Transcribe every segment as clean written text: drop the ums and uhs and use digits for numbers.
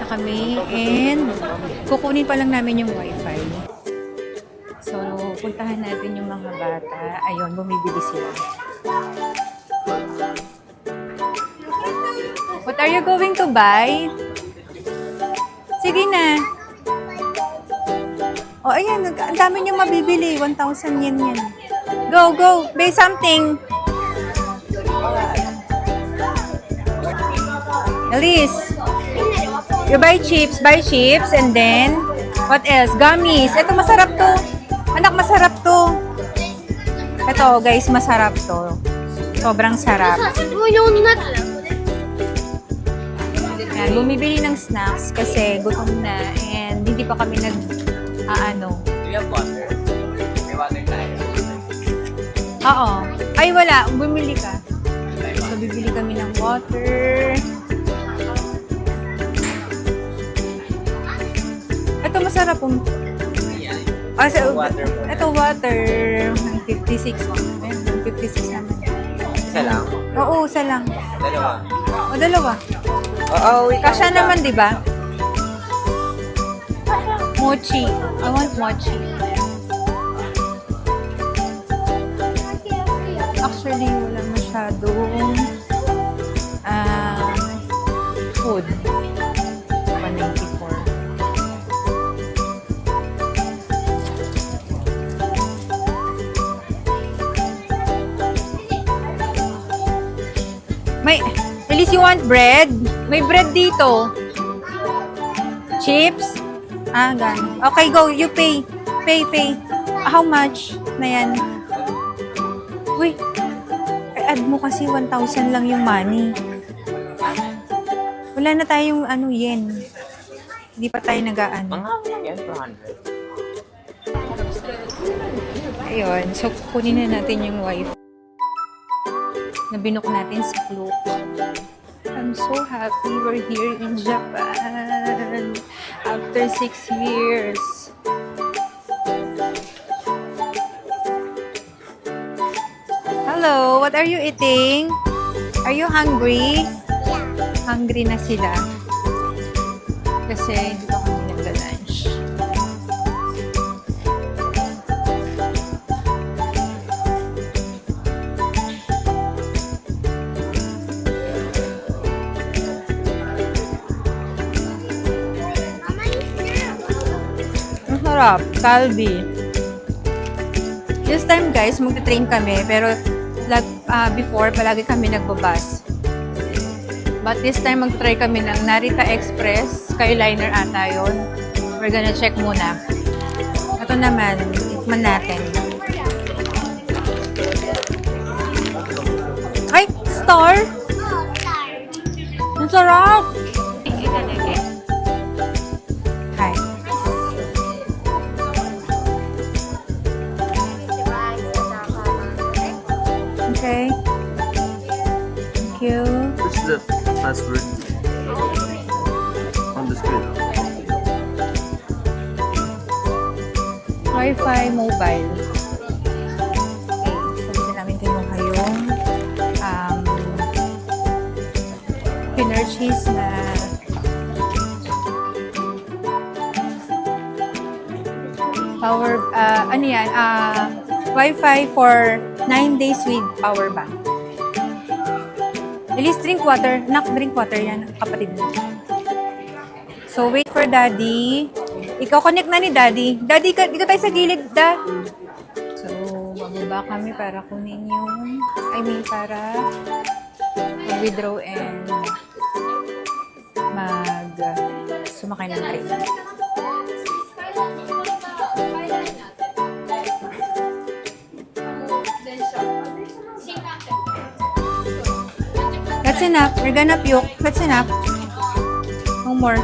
kami and kukunin pa lang namin yung wifi. So, puntahan natin yung mga bata. Ayun, bumibili sila. What are you going to buy? Sige na. Oh, ayan. Ang dami niyong mabibili. 1,000 yen yan. Go, go. Buy something. Elise, you buy chips, and then, what else? Gummies. Ito, masarap to. Anak, masarap to. Ito, guys, masarap to. Sobrang sarap. Yan, bumibili ng snacks kasi gutom na and hindi pa kami nag-aano. Do you have water? May water tayo. Oo. Ay, wala. Bumili ka. So, bibili kami ng water. Ito, masarap po. Ito, water. 56. Ayun, 56 naman. Isa lang? Oo, isa lang. Dalawa. O, dalawa. Oo, wait. Kasya naman, di ba? Mochi. I want mochi. Actually, wala masyadong food. 194. At least you want bread? May bread dito. Chips? Ah, gan. Okay, go. You pay. Pay. How much na yan? Uy. I-add mo kasi 1,000 lang yung money. Wala na tayong yen. Hindi pa tayo nag-aano. Yan, 200. Ayun. So, kunin na natin yung wifi. Nabinok natin si Klook. I'm so happy we're here in Japan after 6 years. Hello, what are you eating? Are you hungry? Hungry na sila. Kasi hindi pa kami nagla-lunch. Sarap, Calbee. This time guys, magta-train kami pero before palagi kami nagbabas. But this time mag-try kami ng Narita Express, Skyliner ata yun. We're gonna check muna. Ito naman, tikman natin. Ay, Star! Ang sarap! Hi. Okay. Thank you. Which is the password on the screen? Wi-Fi mobile. Okay. Sabi namin kinuha yung pinurchase na power, ano yan, Wi-Fi for 9 days with power bank. At least drink water. Drink water yan, kapatid mo. So, wait for Daddy. Ikaw, connect na ni Daddy. Daddy, dito tayo sa gilid, da. So, bababa kami para kunin yung, para mag-withdraw and sumakay ng train. That's enough. We're gonna puke. That's enough. No more.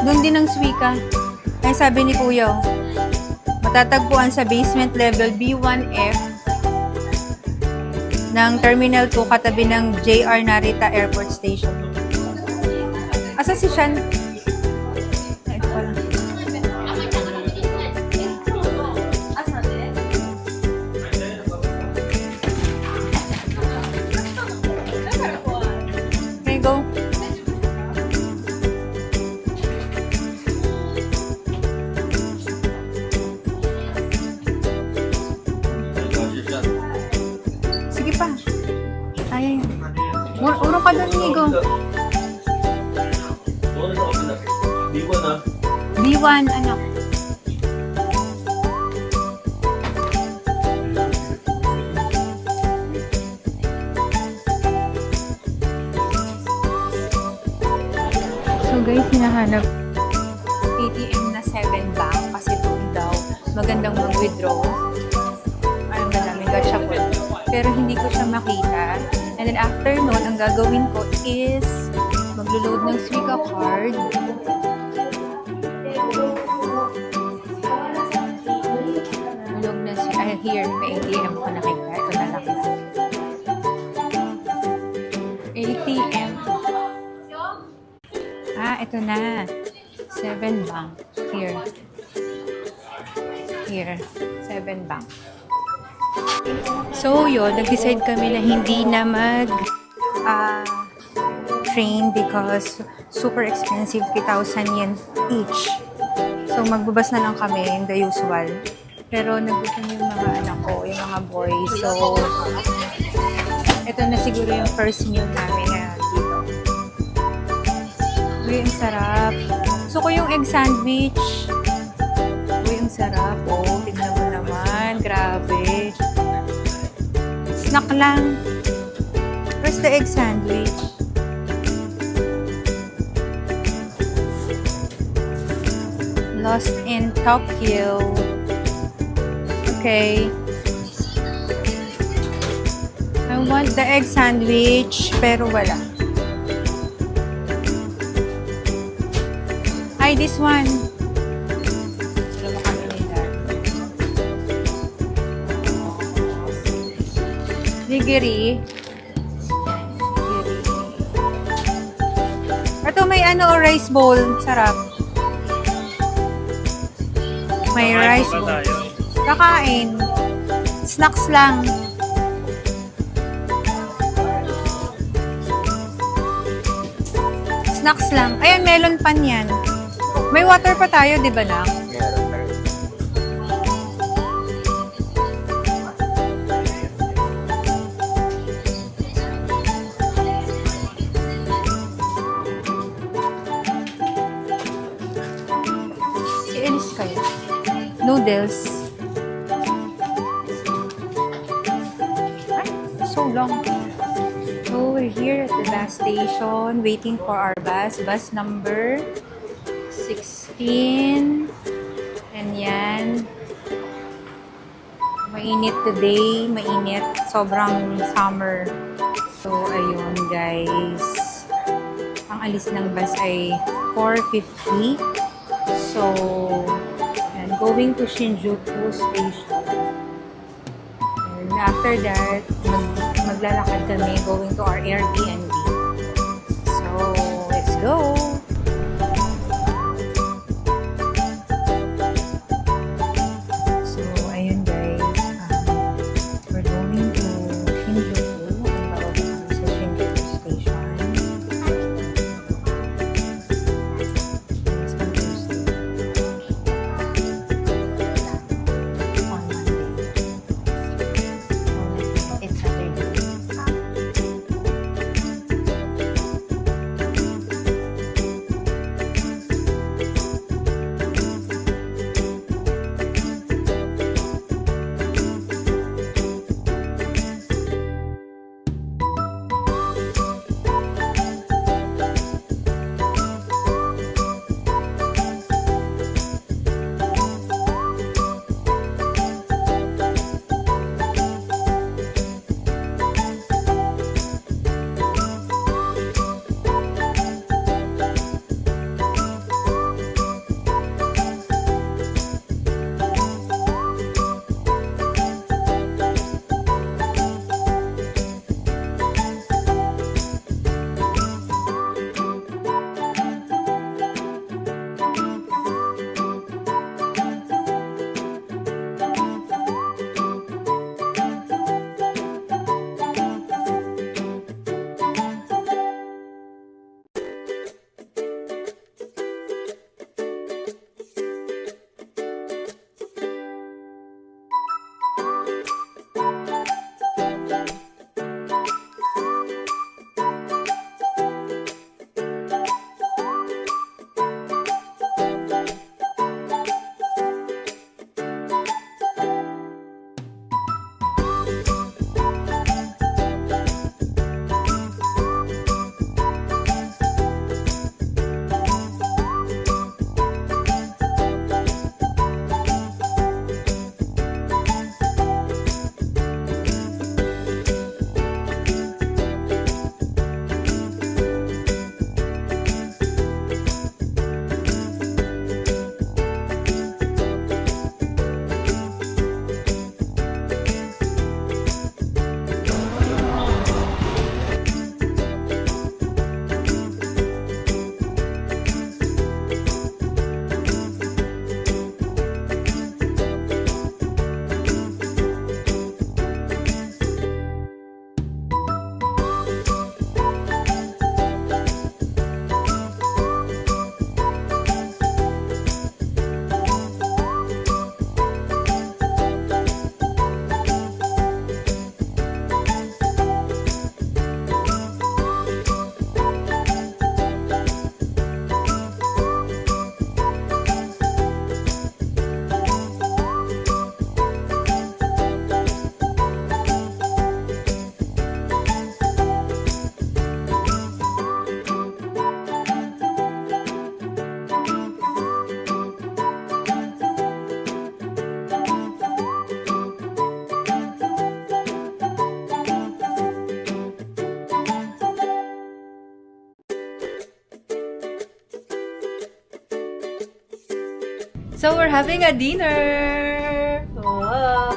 Doon din ang suwika. Ay sabi ni Kuya, matatagpuan sa basement level B1F ng Terminal 2 katabi ng JR Narita Airport Station. Asa si Shan? Ay, ito pala. Okay, go. Sige pa. Kaya yan. Urong ka doon, Nigo. B1, anak. So guys, hinahanap ATM na 7 bank kasi doon daw magandang mag-withdraw. Ang maraming gacha po. Pero hindi ko siya makita. And then after nun, ang gagawin ko is maglo-load ng Suica card. Load ng Suica. Here, may ATM ko nakita. Ito na lang. ATM. Ito na. 7 bank. Here. Here. 7 bank. So, yun. Nag-decide kami na hindi na train because super expensive. 3,000 yen each. So, magbabas na lang kami the usual. Pero nagutom yung mga anak ko, yung mga boys. So, ito na siguro yung first meal namin na dito. Uy, ang sarap. Gusto ko yung egg sandwich. Uy, ang sarap. Oh, tignan mo naman. Grabe. Snack lang. Where's the egg sandwich? Lost in Tokyo. Okay. I want the egg sandwich, pero wala. Ay, this one. Dalawa kami nila. Nigiri. Ito may rice bowl. Sarap. May rice bowl. Kakain. Snacks lang. Snacks lang. Ayan, melon pan yan. May water pa tayo, di ba na? Meron pa rin. Si Elise kayo. Noodles. Ay, so long. So, we're here at the bus station waiting for our bus. Bus number 16. And yan. Mainit today. Mainit. Sobrang summer. So, ayun guys. Ang alis ng bus ay 4:50. So, yan. Going to Shinjuku Station. And after that, maglalakad kami going to our Airbnb. So, let's go! So we're having a dinner! Wow!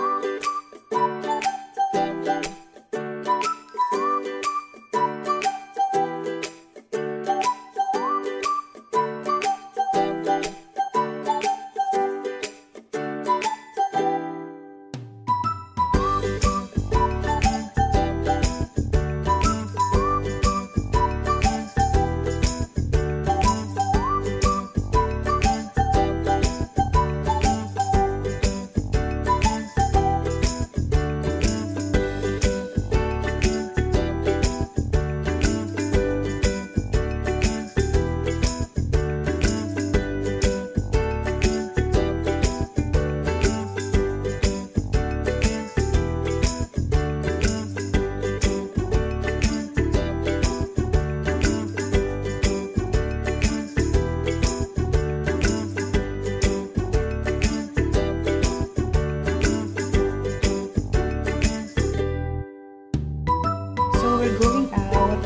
So we're going out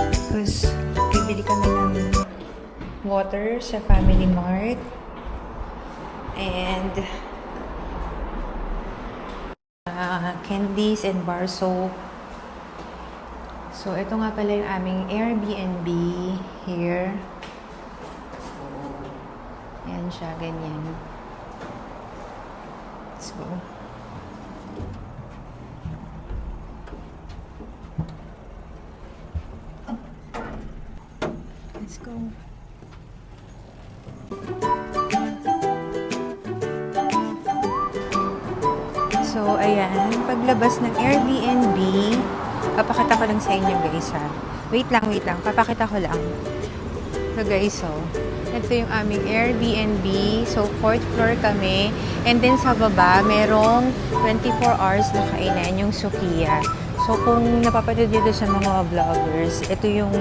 because bibili kami ng water sa Family Mart and candies and bar soap. So ito nga pala yung aming Airbnb here. Ayan siya, ganyan. So let's go. So, ayan. Paglabas ng Airbnb, papakita ko lang sa inyo, guys, ha. Wait lang. Papakita ko lang. So, guys, so, ito yung aming Airbnb. So, 4th floor kami. And then, sa baba, merong 24 hours na kainan, yung Sukiya. So, kung napapanood nyo doon sa mga vloggers, ito yung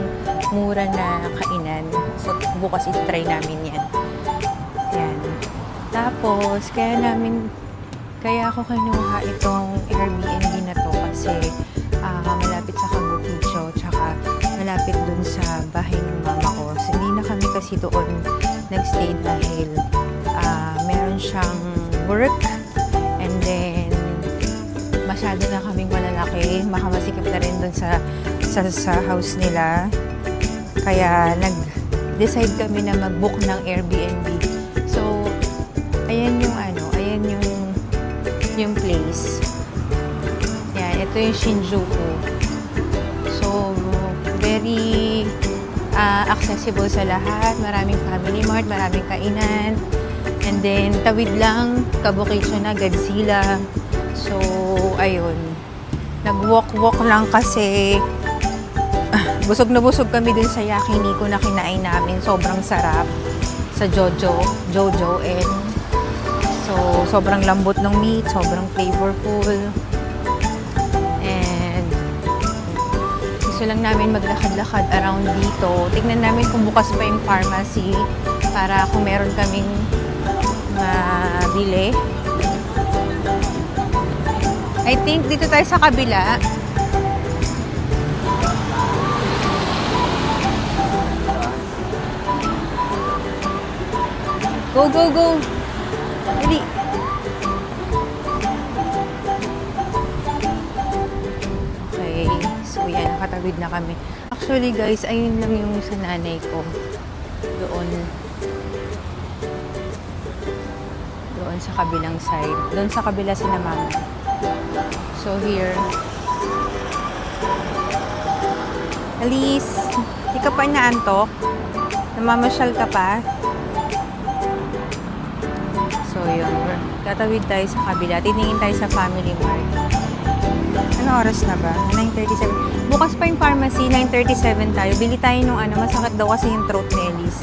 mura na kainan. So, bukas itry namin yan. Yan. Tapos, kaya ako kinuha itong Airbnb na to kasi malapit sa Kabukicho, tsaka malapit dun sa bahay ng mama ko. So, hindi na kami kasi doon nagstay dahil meron siyang work and then masyado na kaming malalaki. Makamasikip na rin dun sa house nila. Kaya nag-decide kami na mag-book ng Airbnb. So, ayan yung place. Yan, ito yung Shinjuku. So, very accessible sa lahat. Maraming Family Mart, maraming kainan. And then, tawid lang, Kabukicho na, Godzilla. So, ayun. Nag-walk lang kasi busog na busog kami dun sa yakiniku na kinain namin. Sobrang sarap sa Jojo. And so, sobrang lambot ng meat, sobrang flavorful. And gusto lang namin maglakad-lakad around dito. Tignan namin kung bukas pa yung pharmacy para kung meron kaming mabili. I think dito tayo sa kabila. Go! Dali. Okay. So, yan. Nakatawid na kami. Actually, guys, ayun lang yung sa nanay ko. Doon sa kabilang side. Doon sa kabila sila mama. So, here. Alice, di ka pa inaantok? Namamasyal ka pa? So, yun. Tatawid tayo sa kabila. Titingin tayo sa Family Mart. Ano oras na ba? 9:37. Bukas pa yung pharmacy. 9:37 tayo. Bili tayo nung masakit daw kasi yung throat ni Elise.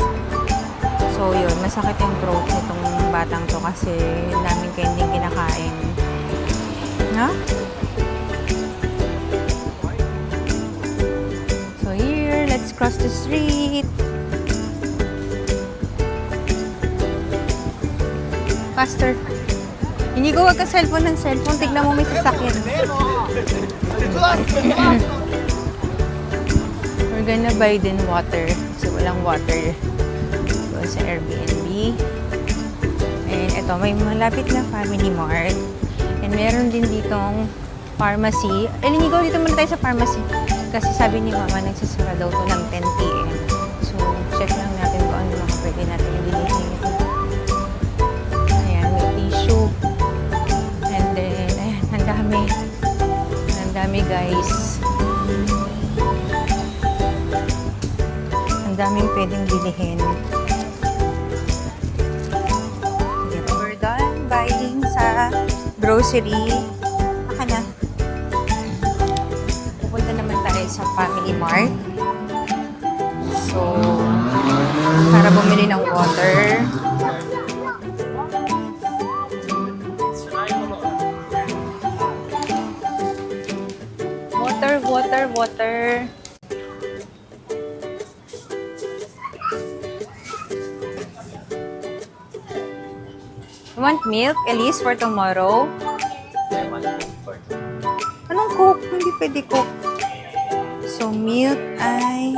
So, yun. Masakit yung throat nitong batang to kasi namin kending kinakain. Ha? So, here. Let's cross the street. Faster. Hindi ko wag ka cellphone ng cellphone. Tignan mo may sasakyan. We're gonna buy din water. So, walang water doon sa Airbnb. ito, may malapit na Family Mart. And meron din ditong pharmacy. Linigaw, dito muna tayo sa pharmacy. Kasi sabi ni Mama, nagsasara daw to ng 10 p.m. So, check lang natin kung ano mga pwede natin bilhin. Ayan, may tissue. And then, ayan, ang dami. Ang dami, guys. Ang daming pwedeng bilhin. We're done buying sa grocery. Baka na. Pupunta naman tayo sa Family Mart. So, para bumili ng water. Water. You want milk, Elise, for tomorrow? Anong Coke? Hindi pwede Coke. So, milk ay